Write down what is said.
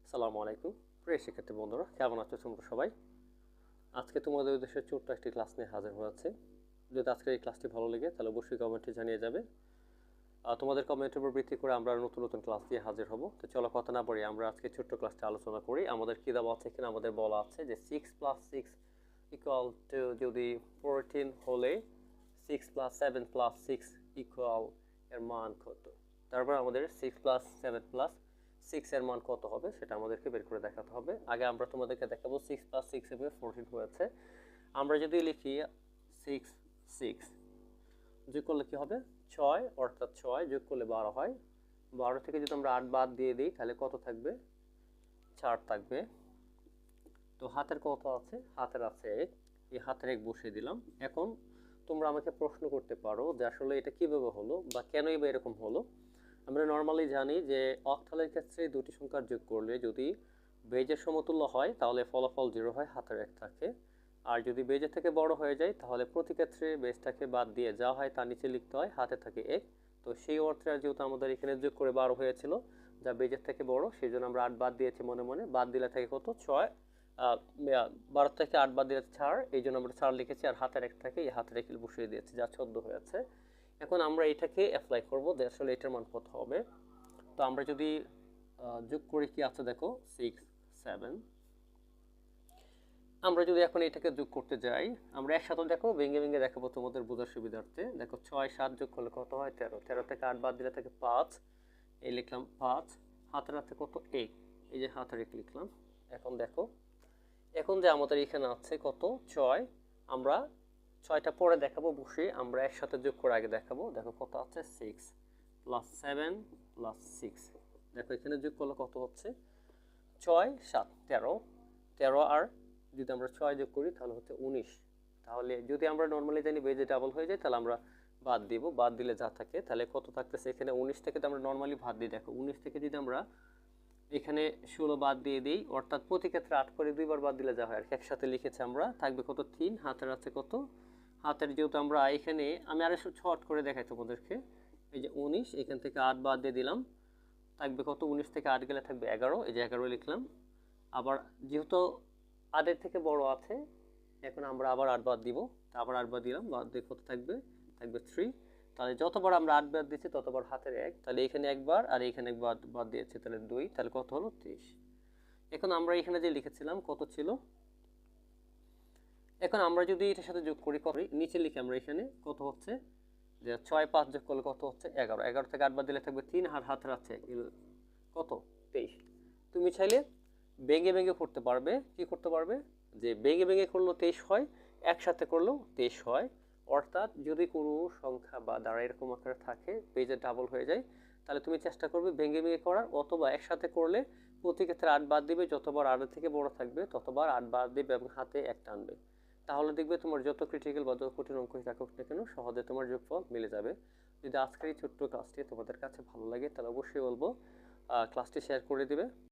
আসসালামু আলাইকুম প্রিয় শিক্ষার্থী বন্ধুরা, কেমন আছো তোমরা সবাই? আজকে তোমাদের উদ্দেশ্যে ছোট্ট একটি ক্লাস নিয়ে হাজির হয়েছে। যদি আজকের এই ক্লাসটি ভালো লাগে তাহলে অবশ্যই কমেন্টে জানিয়ে যাবে। তোমাদের কমেন্টের উপর ভিত্তি করে আমরা নতুন নতুন ক্লাস দিয়ে হাজির হব। তো চলো কথা না বাড়িয়ে আমরা আজকে ছোট্ট ক্লাসটি আলোচনা করি। আমাদের কী দেওয়া আছে এখানে? আমাদের বলা আছে যে 6+6 ইকুয়াল টু যদি 14 হলে 6+7+6 ইকুয়াল এর মান কত। তারপর আমাদের 6+7+6 এর মান কত হবে সেটা আমাদেরকে বের করে দেখাতে হবে। আগে আমরা তোমাদেরকে দেখাবো 6+6 এর 14 হয়েছে। আমরা যদি লিখি 6 যোগ করলে কি হবে? 6, অর্থাৎ 6 যোগ করলে 12 হয়। 12 থেকে যদি আমরা 8 বাদ দিয়ে দিই তাহলে কত থাকবে? 4 থাকবে। তো হাতের কত আছে? হাতের আছে 1। এই হাতের 1 বসিয়ে দিলাম। এখন তোমরা আমাকে প্রশ্ন করতে পারো যে আসলে এটা কিভাবে হলো বা কেনই বা এরকম হলো। আমরা নর্মালি জানি যে অক্টালের ক্ষেত্রে দুটি সংখ্যার যোগ করলে যদি বেজের সমতুল্য হয় তাহলে ফলাফল 0 হয়, হাতের 1 থাকে। আর যদি বেজের থেকে বড় হয়ে যায় তাহলে প্রতি ক্ষেত্রে বেজটাকে বাদ দিয়ে যা হয় তার নিচে লিখতে হয়, হাতে থাকে 1। তো সেই অর্থে যেহেতু আমাদের এখানে যোগ করে 12 হয়েছিল, যা বেজের থেকে বড়, সেই জন্য আমরা 8 বাদ দিয়েছি মনে মনে। বাদ দিলে থাকে কত? 6। 12 থেকে 8 বাদ দিলে 4, এই জন্য আমরা 4 লিখেছি। আর হাতের 1 থাকে, এই হাতের 1 বসিয়ে দিয়েছি, যা 14 হয়েছে। এখন আমরা এটাকে অ্যাপ্লাই করব যে আসলে এটার মান কত হবে। তো আমরা যদি যোগ করি, কি আছে দেখো, 6 7। আমরা যদি এখন এটাকে যোগ করতে যাই, আমরা একসাথে দেখো ভেঙে ভেঙে দেখাবো তোমাদের বোঝার সুবিধার্থে। দেখো 6 7 যোগ করলে কত হয়? 13। 13 থেকে 8 বাদ দিলে থাকে 5, এই লিখলাম 5। হাতের আছে কত? 1, এই যে হাতের 1 লিখলাম। এখন দেখো, এখন যে আমাদের এখানে আছে কত? 6। আমরা 6টা পরে দেখাবো বসে, আমরা একসাথে যোগ করে আগে দেখাবো। দেখো কত আছে? 6 + 7 + 6। দেখো এখানে যোগ করলে কত হচ্ছে? 6 7 13। 13 আর যদি আমরা 6 যোগ করি তাহলে হচ্ছে 19। তাহলে যদি আমরা নর্মালি জানি বেজে ডাবল হয়ে যায় তাহলে আমরা বাদ দিব। বাদ দিলে যা থাকে তাহলে কত থাকতেছে এখানে? 19 থেকে তো আমরা নর্মালি বাদ দিই। দেখো 19 থেকে যদি আমরা এখানে 16 বাদ দিয়ে দিই, অর্থাৎ প্রতি ক্ষেত্রে 8 করে দুইবার বাদ দিলে যা হয় আর কি। একসাথে লিখেছি আমরা। থাকবে কত? 3। হাতের আছে কত? হাতের যেহেতু আমরা এখানে, আমি আরো শর্ট করে দেখাই তোমাদেরকে। এই যে 19, এখান থেকে 8 বাদ দিয়ে দিলাম, থাকবে কত? 19 থেকে 8 গেলে থাকবে 11, এই যে 11 লিখলাম। আবার যেহেতু 8 থেকে বড় আছে, এখন আমরা আবার 8 বাদ দিব। আবার 8 বাদ দিলাম, বাদ দিয়ে কত থাকবে? থাকবে 3। তাহলে যতবার আমরা 8 বাদ দিচ্ছি ততবার হাতের 1, তাহলে এখানে একবার আর এখানে একবার বাদ দিয়েছি, তাহলে 2। তাহলে কত হলো? 23। এখন আমরা এখানে যে লিখেছিলাম কত ছিল, এখন আমরা যদি এটার সাথে যোগ করি, কত নিচে লিখি আমরা এখানে কত হচ্ছে যে 6 5 যোগ করলে কত হচ্ছে? 11। 11 থেকে 8 বাদ দিলে থাকবে 3, আর হাতের আছে কত? 23। তুমি চাইলে ভেঙে ভেঙে করতে পারবে। কি করতে পারবে? যে ভেঙে ভেঙে করলেও 23 হয়, একসাথে করলেও 23 হয়। অর্থাৎ যদি কোনো সংখ্যা বা দ্বারা এরকম আকারে থাকে, পেজে ডাবল হয়ে যায়, তাহলে তুমি চেষ্টা করবে ভেঙে ভেঙে করার, অথবা একসাথে করলে প্রতি ক্ষেত্রে 8 বাদ দিবে, যতবার 8 থেকে বড় থাকবে ততবার 8 বাদ দিবে এবং হাতে 1 টানবে। তাহলে দেখবে তোমার যত ক্রিটিক্যাল বা যত কঠিন অঙ্কই থাকুক না কেন, সহজে তোমার যোগফল মিলে যাবে। যদি আজকের এই ছোট্ট ক্লাসটি তোমাদের কাছে ভালো লাগে তাহলে অবশ্যই বলবো ক্লাসটি শেয়ার করে দিবে।